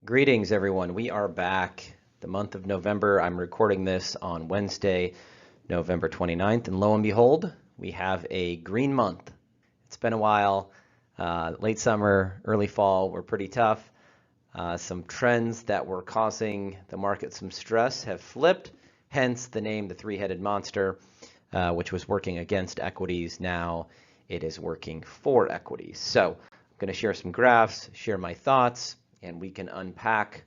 Greetings, everyone. We are back. The month of November. I'm recording this on Wednesday, November 29th, and lo and behold, we have a green month. It's been a while. Late summer, early fall were pretty tough. Some trends that were causing the market some stress have flipped, hence the name the three-headed monster, which was working against equities. Now it is working for equities. So I'm going to share some graphs, share my thoughts, and we can unpack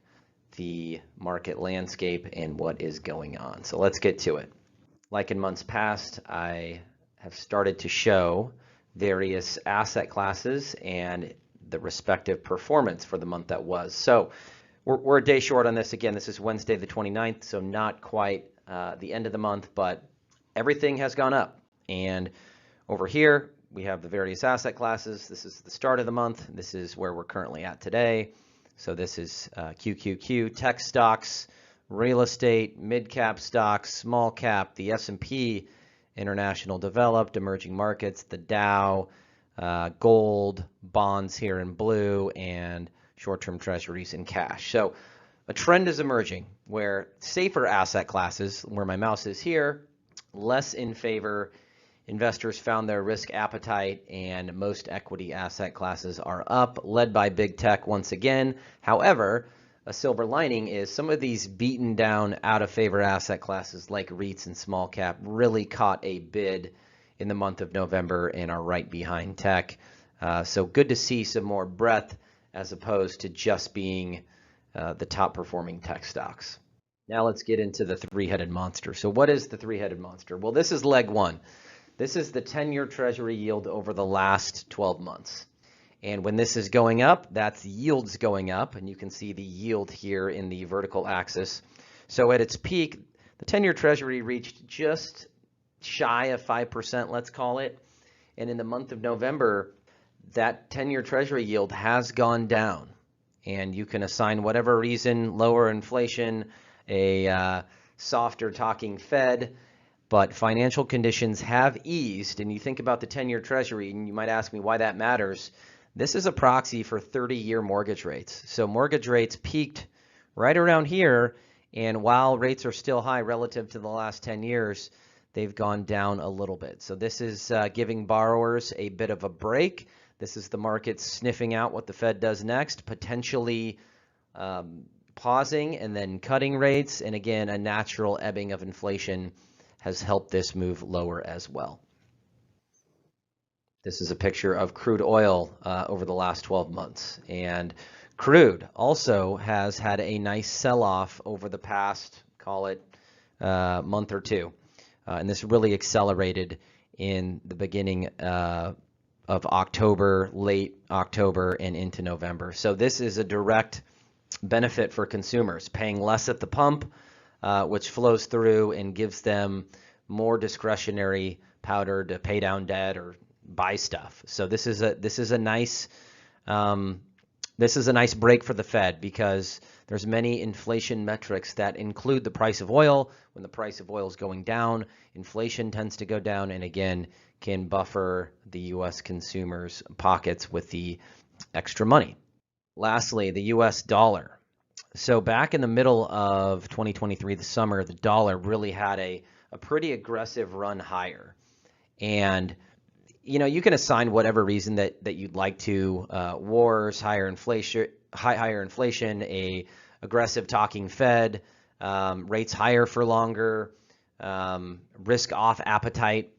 the market landscape and what is going on. So let's get to it. Like in months past, I have started to show various asset classes and the respective performance for the month that was. So we're a day short on this. Again, this is Wednesday the 29th, so not quite the end of the month, but everything has gone up. And over here, we have the various asset classes. This is the start of the month. This is where we're currently at today. So this is QQQ, tech stocks, real estate, mid-cap stocks, small cap, the S&P, international developed, emerging markets, the Dow, gold, bonds here in blue, and short-term treasuries in cash. So a trend is emerging where safer asset classes, where my mouse is here, less in favor. Investors found their risk appetite, and most equity asset classes are up, led by big tech once again. However, a silver lining is some of these beaten down, out of favor asset classes like REITs and small cap really caught a bid in the month of November and are right behind tech. So good to see some more breadth as opposed to just being the top performing tech stocks. Now let's get into the three-headed monster. So what is the three-headed monster? Well, this is leg one. This is the 10-year Treasury yield over the last 12 months. And when this is going up, that's yields going up. And you can see the yield here in the vertical axis. So at its peak, the 10-year Treasury reached just shy of 5%, let's call it. And in the month of November, that 10-year Treasury yield has gone down. And you can assign whatever reason, lower inflation, a softer talking Fed, but financial conditions have eased. And you think about the 10-year Treasury, and you might ask me why that matters. This is a proxy for 30-year mortgage rates. So mortgage rates peaked right around here, and while rates are still high relative to the last 10 years, they've gone down a little bit. So this is giving borrowers a bit of a break. This is the market sniffing out what the Fed does next, potentially pausing and then cutting rates. And again, a natural ebbing of inflation has helped this move lower as well. This is a picture of crude oil over the last 12 months. And crude also has had a nice sell-off over the past, call it, month or two. And this really accelerated in the beginning of October, late October, and into November. So this is a direct benefit for consumers, paying less at the pump, which flows through and gives them more discretionary powder to pay down debt or buy stuff. So this is a nice break for the Fed, because there's many inflation metrics that include the price of oil. When the price of oil is going down, inflation tends to go down, and again can buffer the U.S. consumers' pockets with the extra money. Lastly, the U.S. dollar. So back in the middle of 2023, the summer, the dollar really had a pretty aggressive run higher. And, you know, you can assign whatever reason that you'd like to, wars, higher inflation, a aggressive talking Fed, rates higher for longer, risk off appetite.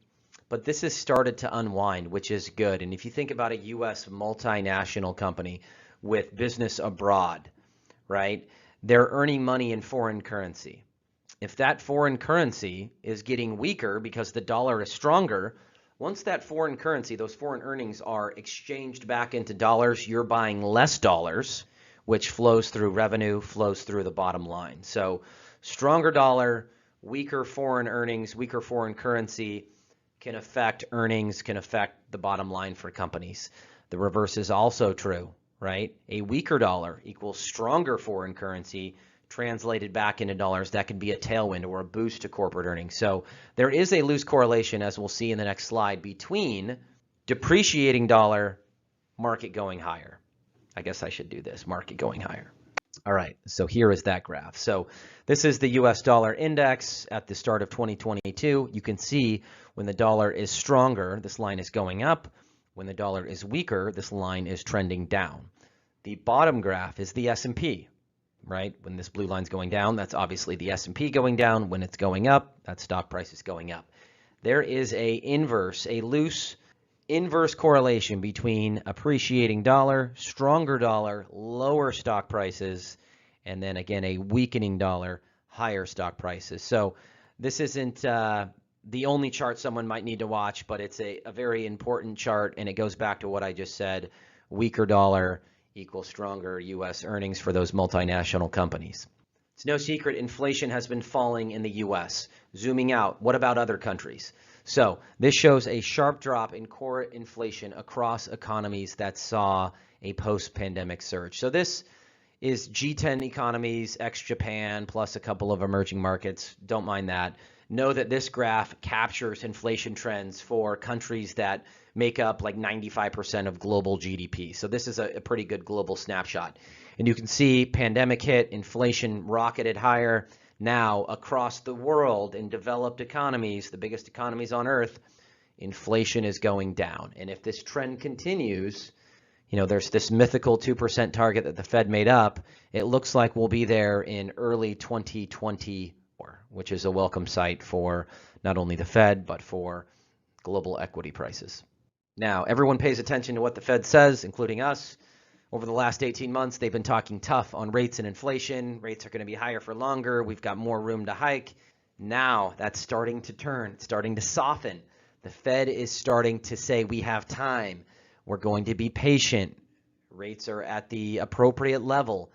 But this has started to unwind, which is good. And if you think about a U.S. multinational company with business abroad, right? They're earning money in foreign currency. If that foreign currency is getting weaker because the dollar is stronger, once that foreign currency, those foreign earnings are exchanged back into dollars, you're buying less dollars, which flows through revenue, flows through the bottom line. So stronger dollar, weaker foreign earnings, weaker foreign currency can affect earnings, can affect the bottom line for companies. The reverse is also true. Right? A weaker dollar equals stronger foreign currency translated back into dollars. That could be a tailwind or a boost to corporate earnings. So there is a loose correlation, as we'll see in the next slide, between depreciating dollar, market going higher. I guess I should do this, market going higher. All right, so here is that graph. So this is the US dollar index at the start of 2022. You can see when the dollar is stronger, this line is going up. When the dollar is weaker, this line is trending down. The bottom graph is the S&P, right? When this blue line's going down, that's obviously the S&P going down. When it's going up, that stock price is going up. There is a loose inverse correlation between appreciating dollar, stronger dollar, lower stock prices, and then again, a weakening dollar, higher stock prices. So this isn't the only chart someone might need to watch, but it's a very important chart, and it goes back to what I just said. Weaker dollar equals stronger U.S. earnings for those multinational companies. It's no secret inflation has been falling in the U.S. Zooming out, what about other countries? So this shows a sharp drop in core inflation across economies that saw a post-pandemic surge. So this is G10 economies, ex-Japan, plus a couple of emerging markets. Don't mind that. Know that this graph captures inflation trends for countries that make up like 95% of global GDP. So this is a pretty good global snapshot. And you can see pandemic hit, inflation rocketed higher. Now, across the world in developed economies, the biggest economies on earth, inflation is going down. And if this trend continues, you know, there's this mythical 2% target that the Fed made up. It looks like we'll be there in early 2024, which is a welcome sight for not only the Fed, but for global equity prices. Now, everyone pays attention to what the Fed says, including us. Over the last 18 months, they've been talking tough on rates and inflation. Rates are going to be higher for longer. We've got more room to hike. Now that's starting to turn. It's starting to soften. The Fed is starting to say we have time. We're going to be patient. Rates are at the appropriate level.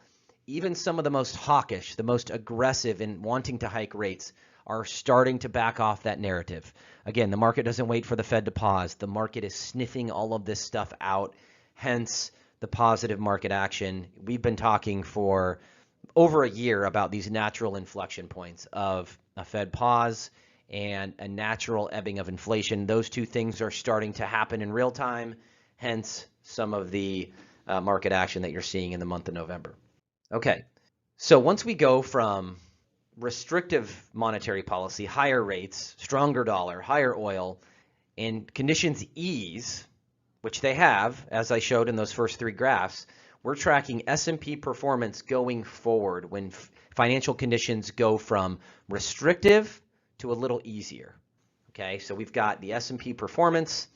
Even some of the most hawkish, the most aggressive in wanting to hike rates are starting to back off that narrative. Again, the market doesn't wait for the Fed to pause. The market is sniffing all of this stuff out. Hence, the positive market action. We've been talking for over a year about these natural inflection points of a Fed pause and a natural ebbing of inflation. Those two things are starting to happen in real time, hence some of the market action that you're seeing in the month of November. Okay, so once we go from restrictive monetary policy, higher rates, stronger dollar, higher oil, and conditions ease, which they have, as I showed in those first three graphs, we're tracking S&P performance going forward when financial conditions go from restrictive to a little easier. Okay, so we've got the S&P performance,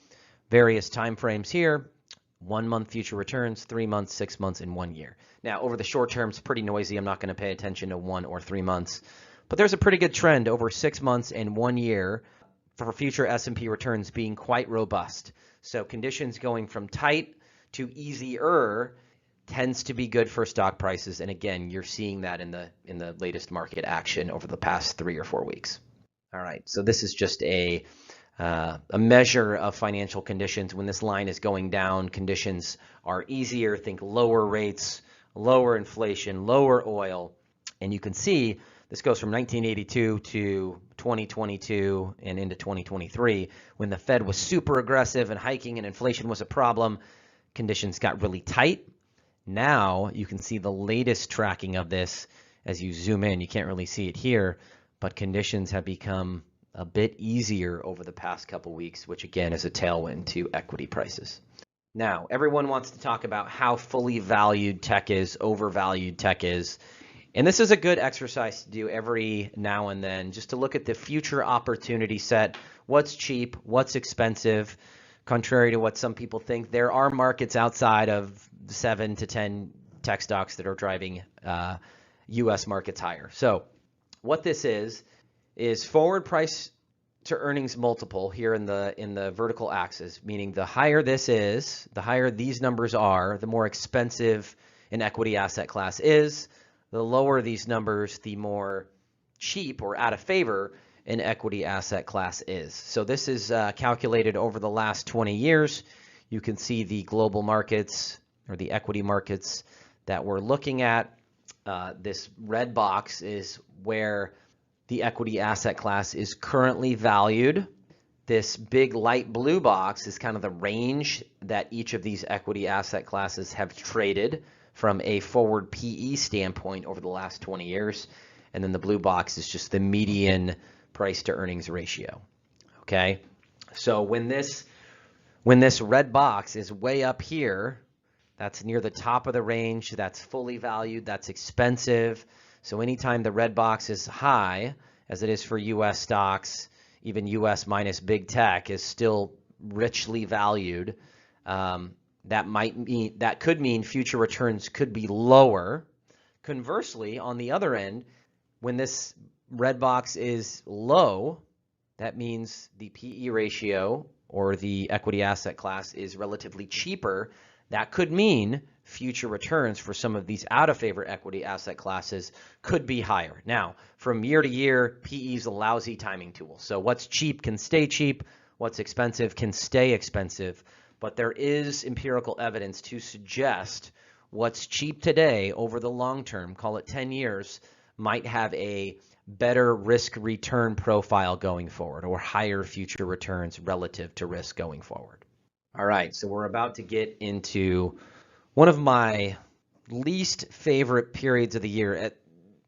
various time frames here, 1 month future returns, 3 months, 6 months, and 1 year. Now, over the short term, it's pretty noisy. I'm not going to pay attention to 1 or 3 months, but there's a pretty good trend over 6 months and 1 year for future S&P returns being quite robust. So conditions going from tight to easier tends to be good for stock prices. And again, you're seeing that in the latest market action over the past 3 or 4 weeks. All right, so this is just a measure of financial conditions. When this line is going down, conditions are easier. Think lower rates, lower inflation, lower oil. And you can see this goes from 1982 to 2022 and into 2023. When the Fed was super aggressive and hiking and inflation was a problem, conditions got really tight. Now you can see the latest tracking of this as you zoom in. You can't really see it here, but conditions have become a bit easier over the past couple weeks, which again is a tailwind to equity prices. Now, everyone wants to talk about how fully valued tech is, overvalued tech is. And this is a good exercise to do every now and then, just to look at the future opportunity set. What's cheap? What's expensive? Contrary to what some people think, there are markets outside of 7 to 10 tech stocks that are driving U.S. markets higher. So what this is forward price to earnings multiple here in the vertical axis, meaning the higher this is, the higher these numbers are, the more expensive an equity asset class is. The lower these numbers, the more cheap or out of favor an equity asset class is. So this is calculated over the last 20 years. You can see the global markets or the equity markets that we're looking at. This red box is where the equity asset class is currently valued. This big light blue box is kind of the range that each of these equity asset classes have traded from a forward PE standpoint over the last 20 years. And then the blue box is just the median price to earnings ratio. Okay, so when this red box is way up here, that's near the top of the range, that's fully valued, that's expensive. So anytime the red box is high, as it is for US stocks, even US minus big tech is still richly valued. That could mean future returns could be lower. Conversely, on the other end, when this red box is low, that means the PE ratio or the equity asset class is relatively cheaper. That could mean future returns for some of these out of favor equity asset classes could be higher. Now, from year to year, PE is a lousy timing tool. So what's cheap can stay cheap, what's expensive can stay expensive, but there is empirical evidence to suggest what's cheap today over the long term, call it 10 years, might have a better risk return profile going forward or higher future returns relative to risk going forward. All right, so we're about to get into one of my least favorite periods of the year,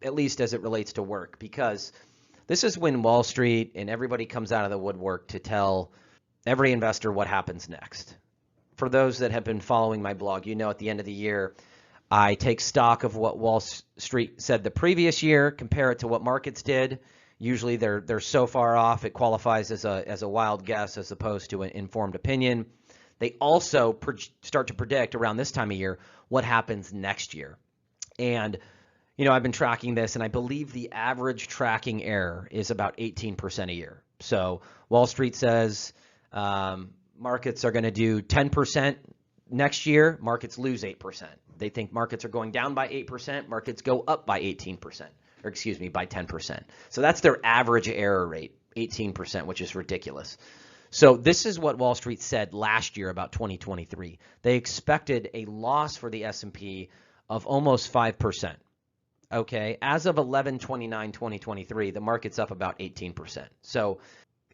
at least as it relates to work, because this is when Wall Street and everybody comes out of the woodwork to tell every investor what happens next. For those that have been following my blog, you know at the end of the year, I take stock of what Wall Street said the previous year, compare it to what markets did. Usually they're so far off it qualifies as a wild guess as opposed to an informed opinion. They also start to predict around this time of year what happens next year. And, you know, I've been tracking this, and I believe the average tracking error is about 18% a year. So Wall Street says markets are going to do 10% next year, markets lose 8%. They think markets are going down by 8%, markets go up by 18%, or excuse me, by 10%. So that's their average error rate, 18%, which is ridiculous. So this is what Wall Street said last year about 2023. They expected a loss for the S&P of almost 5%. Okay, as of 11/29/2023, the market's up about 18%. So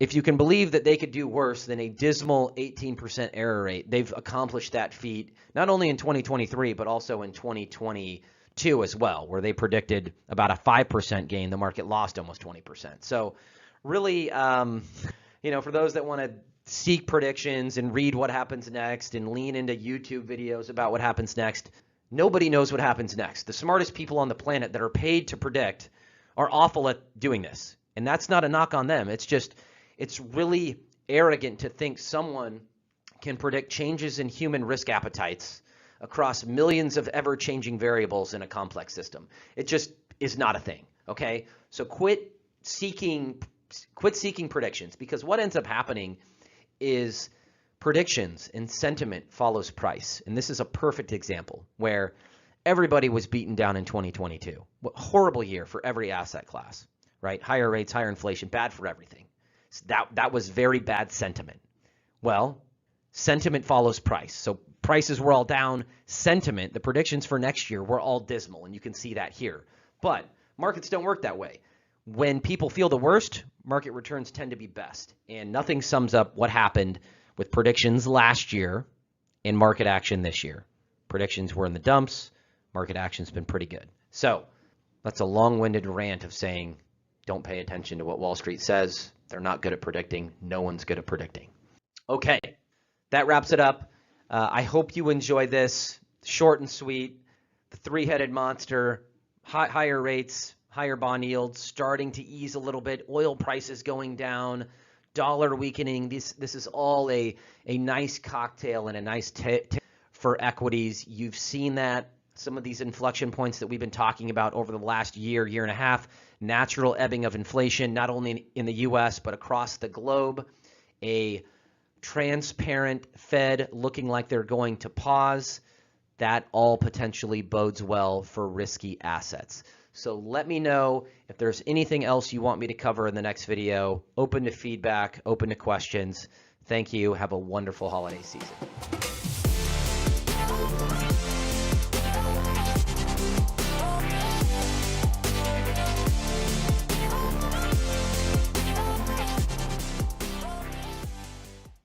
if you can believe that they could do worse than a dismal 18% error rate, they've accomplished that feat not only in 2023, but also in 2022 as well, where they predicted about a 5% gain. The market lost almost 20%. So really, you know, for those that want to seek predictions and read what happens next and lean into YouTube videos about what happens next, nobody knows what happens next. The smartest people on the planet that are paid to predict are awful at doing this. And that's not a knock on them. It's just, it's really arrogant to think someone can predict changes in human risk appetites across millions of ever-changing variables in a complex system. It just is not a thing, okay? So quit seeking predictions, because what ends up happening is predictions and sentiment follows price. And this is a perfect example where everybody was beaten down in 2022. What horrible year for every asset class, right? Higher rates, higher inflation, bad for everything. So that was very bad sentiment. Well, sentiment follows price. So prices were all down. Sentiment, the predictions for next year were all dismal, and you can see that here. But markets don't work that way. When people feel the worst, market returns tend to be best. And nothing sums up what happened with predictions last year and market action this year. Predictions were in the dumps. Market action's been pretty good. So that's a long-winded rant of saying, don't pay attention to what Wall Street says. They're not good at predicting. No one's good at predicting. Okay, that wraps it up. I hope you enjoy this. Short and sweet. The three-headed monster, higher rates, higher bond yields, starting to ease a little bit, oil prices going down, dollar weakening. This is all a nice cocktail and a nice for equities. You've seen that. Some of these inflection points that we've been talking about over the last year and a half, natural ebbing of inflation, not only in the US, but across the globe, a transparent Fed looking like they're going to pause, that all potentially bodes well for risky assets. So let me know if there's anything else you want me to cover in the next video. Open to feedback, open to questions. Thank you. Have a wonderful holiday season.